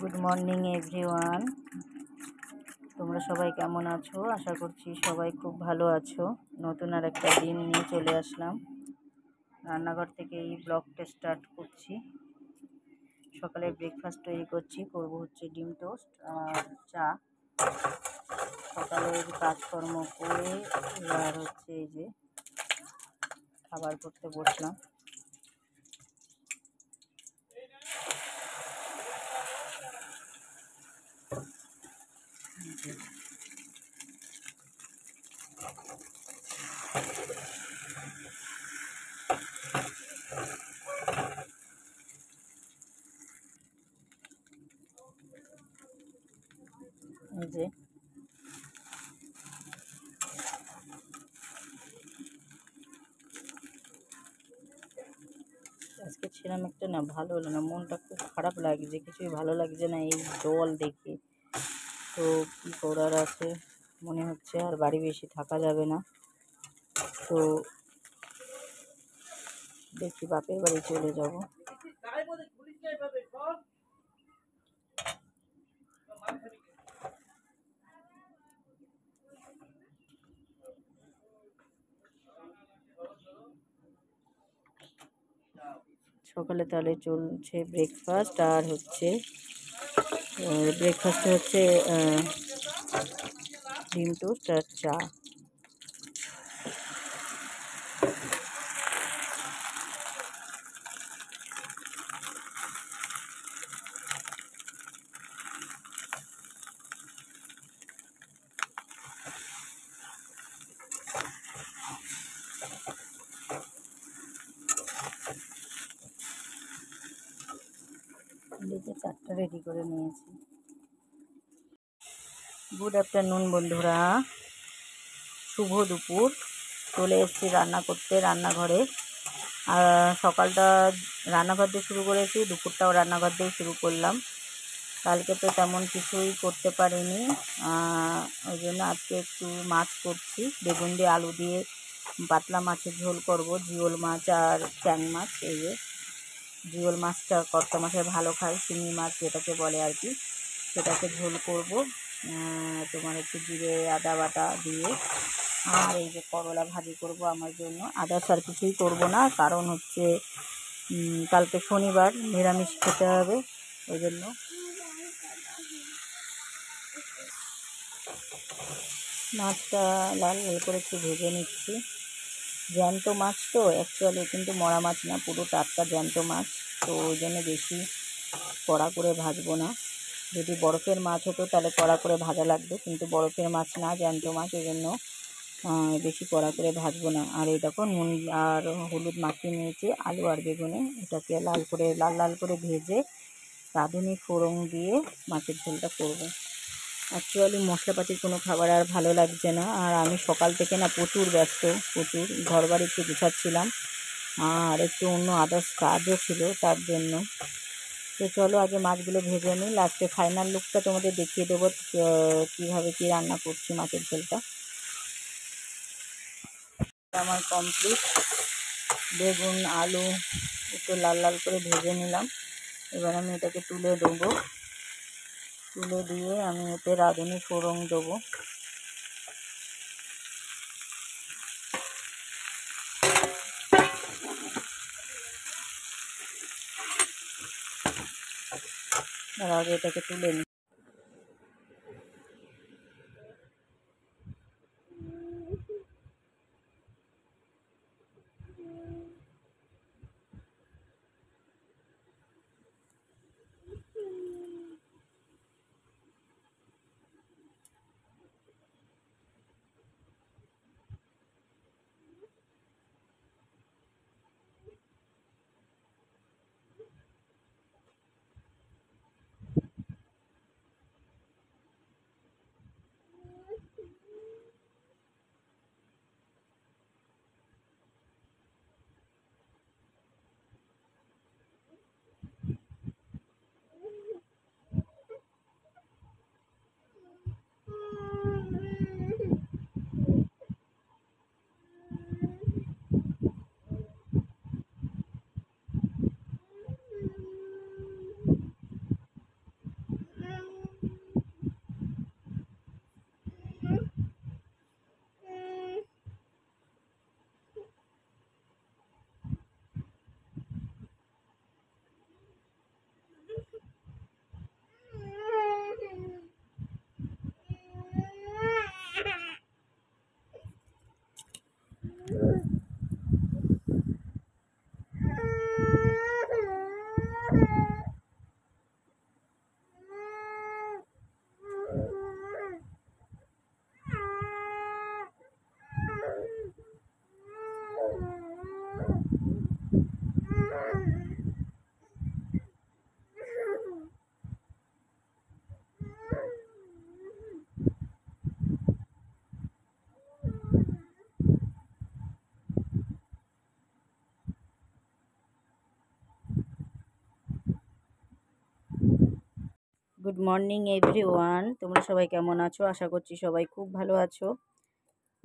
Good morning everyone. তোমরা সবাই কেমন আছো? আশা করছি সবাই খুব ভালো আছো। নতুন আর একটা দিন নিয়ে চলে আসলাম। রান্নাঘর থেকে এই ব্লগটা স্টার্ট করছি। সকালে ব্রেকফাস্ট তৈরি করব হচ্ছে ডিম টোস্ট আর চা। সকালের কাজকর্ম করে এবার হচ্ছে এই যে খাবার করতে বসলাম। এই যে আজকে ছিলাম একটা না ভালো হলো না, মনটা খুব খারাপ লাগছে, কিছুই ভালো লাগছে না এই জল দেখে। তো কী করার আছে, মনে হচ্ছে আর বাড়ি বেশি থাকা যাবে না। তো দেখি বাপের বাড়ি চলে যাব। সকালে তাহলে চলছে ব্রেকফাস্ট, আর হচ্ছে ব্রেকফাস্টে হচ্ছে ডিম টোস্ট আর চা। চারটা রেডি করে নিয়েছি। গুড আফটারনুন বন্ধুরা, শুভ দুপুর। চলে এসেছি রান্না করতে রান্নাঘরে। আর সকালটা রান্নাঘর দিয়ে শুরু করেছি, দুপুরটাও রান্নাঘর দিয়ে শুরু করলাম। কালকে তো তেমন কিছুই করতে পারিনি, ওই জন্য আজকে একটু মাছ করছি। বেগুন দিয়ে আলু দিয়ে পাতলা মাছের ঝোল করব, জিওল মাছ আর ট্যাং মাছ। এই যে জিওল মাছটা কর্তা মাছের ভালো খাই, শিঙি মাছ যেটাকে বলে আর কি, সেটাকে ঝোল করব তোমার একটু জিরে আদা বাটা দিয়ে। আর এই যে করলা ভাজি করব আমার জন্য, আদার্স আর কিছুই করব না, কারণ হচ্ছে কালকে শনিবার, নিরামিষ খেতে হবে, ওই জন্য। মাছটা লাল লাল করে একটু ভেজে নিচ্ছি। জ্যান্ত মাছ তো অ্যাকচুয়ালি, কিন্তু মরা মাছ না, পুরো টাটকা জ্যান্ত মাছ, তো ওই জন্য বেশি কড়া করে ভাজবো না। যদি বরফের মাছ হতো তাহলে কড়া করে ভাজা লাগবে, কিন্তু বরফের মাছ না, জ্যান্ত মাছ, ওই জন্য বেশি কড়া করে ভাজবো না। আর এই দেখো নুন আর হলুদ মাখিয়ে নিয়েছি আলু আর বেগুনে, এটাকে লাল লাল করে ভেজে রাঁধুনি ফোড়ন দিয়ে মাছের ঝোলটা করবো। অ্যাকচুয়ালি মশলাপাতির কোনো খাবার আর ভালো লাগছে না। আর আমি সকাল থেকে না প্রচুর ব্যস্ত, প্রচুর ঘর বাড়ি একটু গুছাচ্ছিলাম, আর একটু অন্য আদার্স কাজও ছিল, তার জন্য। তো চলো আগে মাছগুলো ভেজে নিই, লাস্টে ফাইনাল লুকটা তোমাদের দেখিয়ে দেবো কীভাবে কী রান্না করছি মাছের ঝোলটা। আমার কমপ্লিট, বেগুন আলু একটু লাল লাল করে ভেজে নিলাম। এবার আমি এটাকে তুলে দেবো, তুলে দিয়ে আমি এতে রাঁধুনি ফোড়ন দেবো। আর আগে এটাকে তুলে নিই। গুড মর্নিং এভরিওয়ান, তোমরা সবাই কেমন আছো? আশা করছি সবাই খুব ভালো আছো।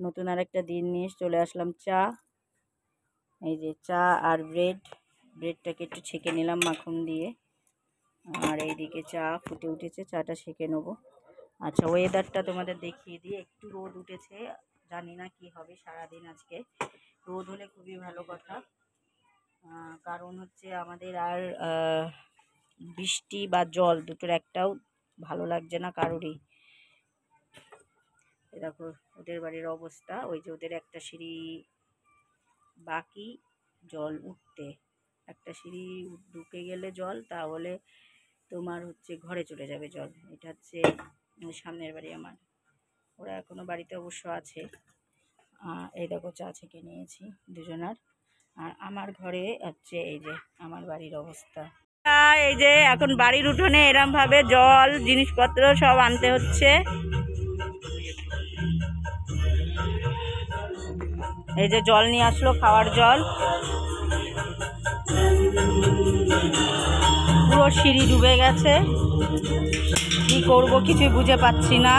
নতুন আরেকটা দিন নিয়ে চলে আসলাম। চা, এই যে চা আর ব্রেডটাকে একটু ছেঁকে নিলাম মাখন দিয়ে। আর এইদিকে চা ফুটে উঠেছে, চাটা ছেঁকে নেবো। আচ্ছা, ওয়েদারটা তোমাদের দেখিয়ে দিয়ে, একটু রোদ উঠেছে, জানি না কি হবে সারাদিন আজকে। রোদ হলে খুবই ভালো কথা, কারণ হচ্ছে আমাদের আর বৃষ্টি বা জল দুটোর একটাও ভালো লাগছে না কারোরই। দেখো ওদের বাড়ির অবস্থা, ওই যে ওদের একটা সিঁড়ি বাকি জল উঠতে, একটা সিঁড়ি ঢুকে গেলে জল, তাহলে তোমার হচ্ছে ঘরে চলে যাবে জল। এটা হচ্ছে সামনের বাড়ি আমার, ওরা এখনো বাড়িতে অবশ্য আছে। এই দেখো চা ছেঁকে নিয়েছি দুজনার। আর আমার ঘরে হচ্ছে এই যে আমার বাড়ির অবস্থা। এই যে এখন বাড়ির উঠোনে এরম ভাবে জল জিনিসপত্র সব আনতে হচ্ছে। এই যে জল নিয়ে আসলো, খাওয়ার জল। পুরো সিঁড়ি ডুবে গেছে, কি করব কিছুই বুঝে পাচ্ছি না।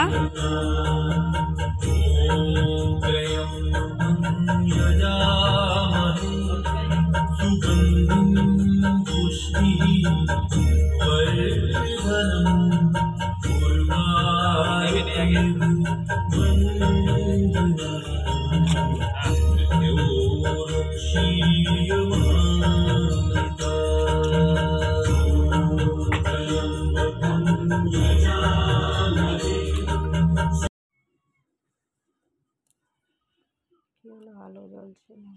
কি হলো, আলো জ্বলছে না?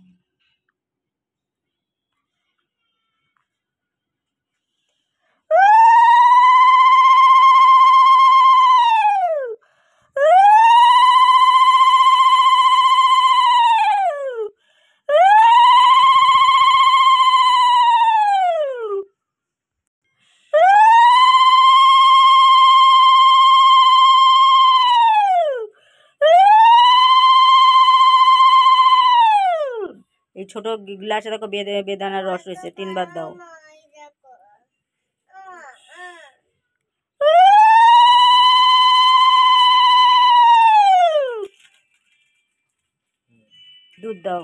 এই ছোট গ্লাসে দেখো বেদানার রস রয়েছে, 3বার দাও। দুধ দাও।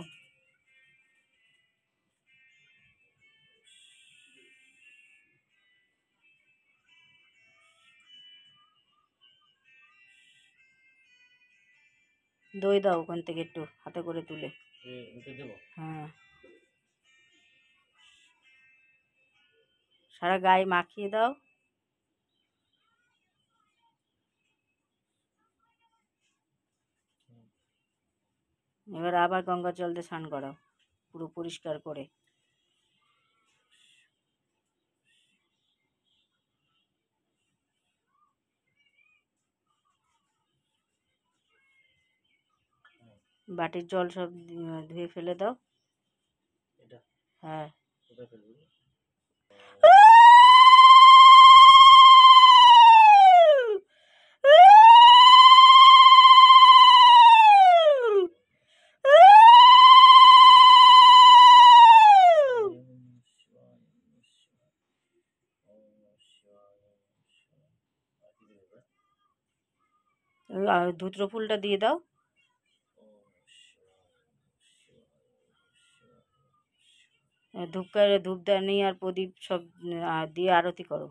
দই দাও ওখান থেকে একটু হাতে করে তুলে। হ্যাঁ, সারা গায়ে মাখিয়ে দাও। এবার আবার গঙ্গার জল দিয়ে স্নান করাও, পুরো পরিষ্কার করে। বাটির জল সব ধুয়ে ফেলে দাও। হ্যাঁ, ধুত্র ফুলটা দিয়ে দাও। ধূপদানি আর প্রদীপ সব দিয়ে আরতি করো।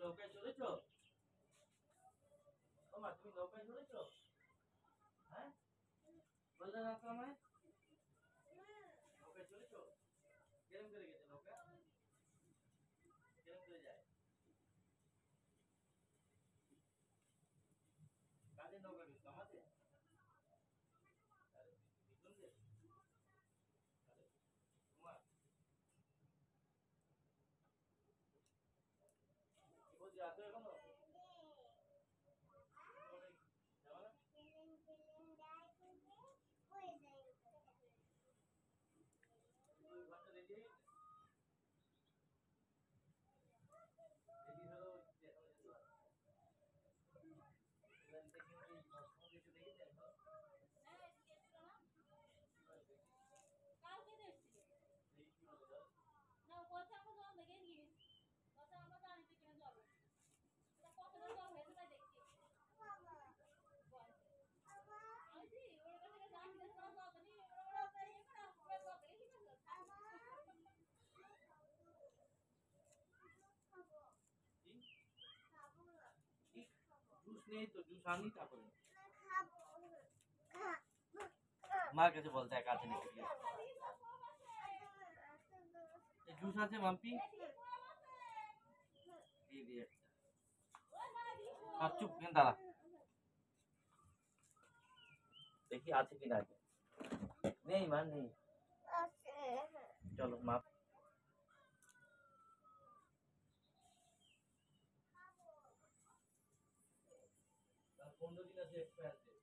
নৌকায় চলেছো? ওমা তুমি নৌকায় চলেছো? হ্যাঁ বললে না তো আমায় নৌকায় চলেছো? কেরম করে গেছে নৌকা? কেরম করে যায়? কাদের নৌকা গেছো? আমাদের? বিষ্ণুদের? তোমার কি বলছি আসো এখনো? যাবা না? ওই ঘরটা রেডি হয়ে গেছে? রেডি হলো এখনো যেতে পারবে না। এবার দেখি ওই সমুদ্রে একটু দেখেছেন তো? দেখি কি হলো যাও। জুস নেই তো, জুস আনি তারপরে মার কাছে বল দেখ আছে নাকি জুস আছে মাম্পি দিয়ে দিয়ে একটা আর চুপ কেন দাঁড়া দেখি আছে কিনা নেই মা নেই চলো মা 15 দিন আছে এক্সপায়ার ডেট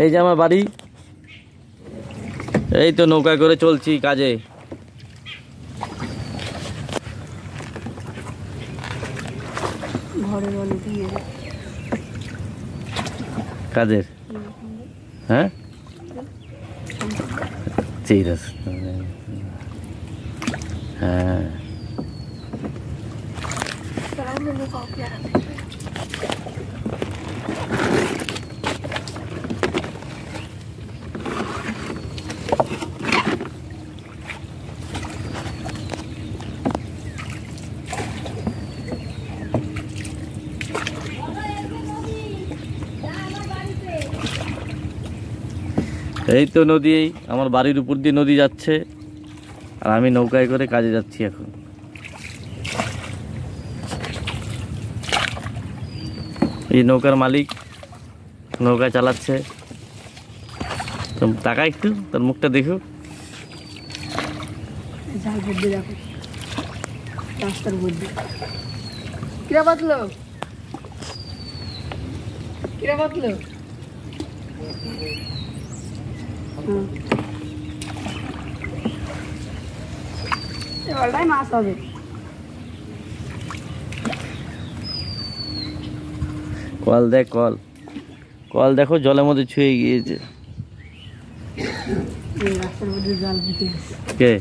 এই যে আমার বাড়ি, এই তো নৌকা করে চলছি কাজে। কাজের, হ্যাঁ ঠিক আছে, হ্যাঁ এই তো নদী, আমার বাড়ির উপর দিয়ে নদী যাচ্ছে আর আমি নৌকায় করে কাজে যাচ্ছি এখন। এই নৌকার মালিক নৌকা চালাচ্ছে, টাকা একটু তার মুখটা দেখো। রাস্তার মধ্যে কিরা বাতলো, কিরা বাতলো, এবারটাই মাছ হবে। কল দেখ, কল কল দেখো জলের মধ্যে ছুঁয়ে গিয়েছে। রাস্তার মধ্যে জাল পেতে কে?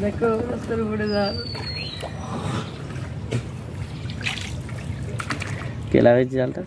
দেখো রাস্তার উপরে জাল। কে লাগাইছে জালটা?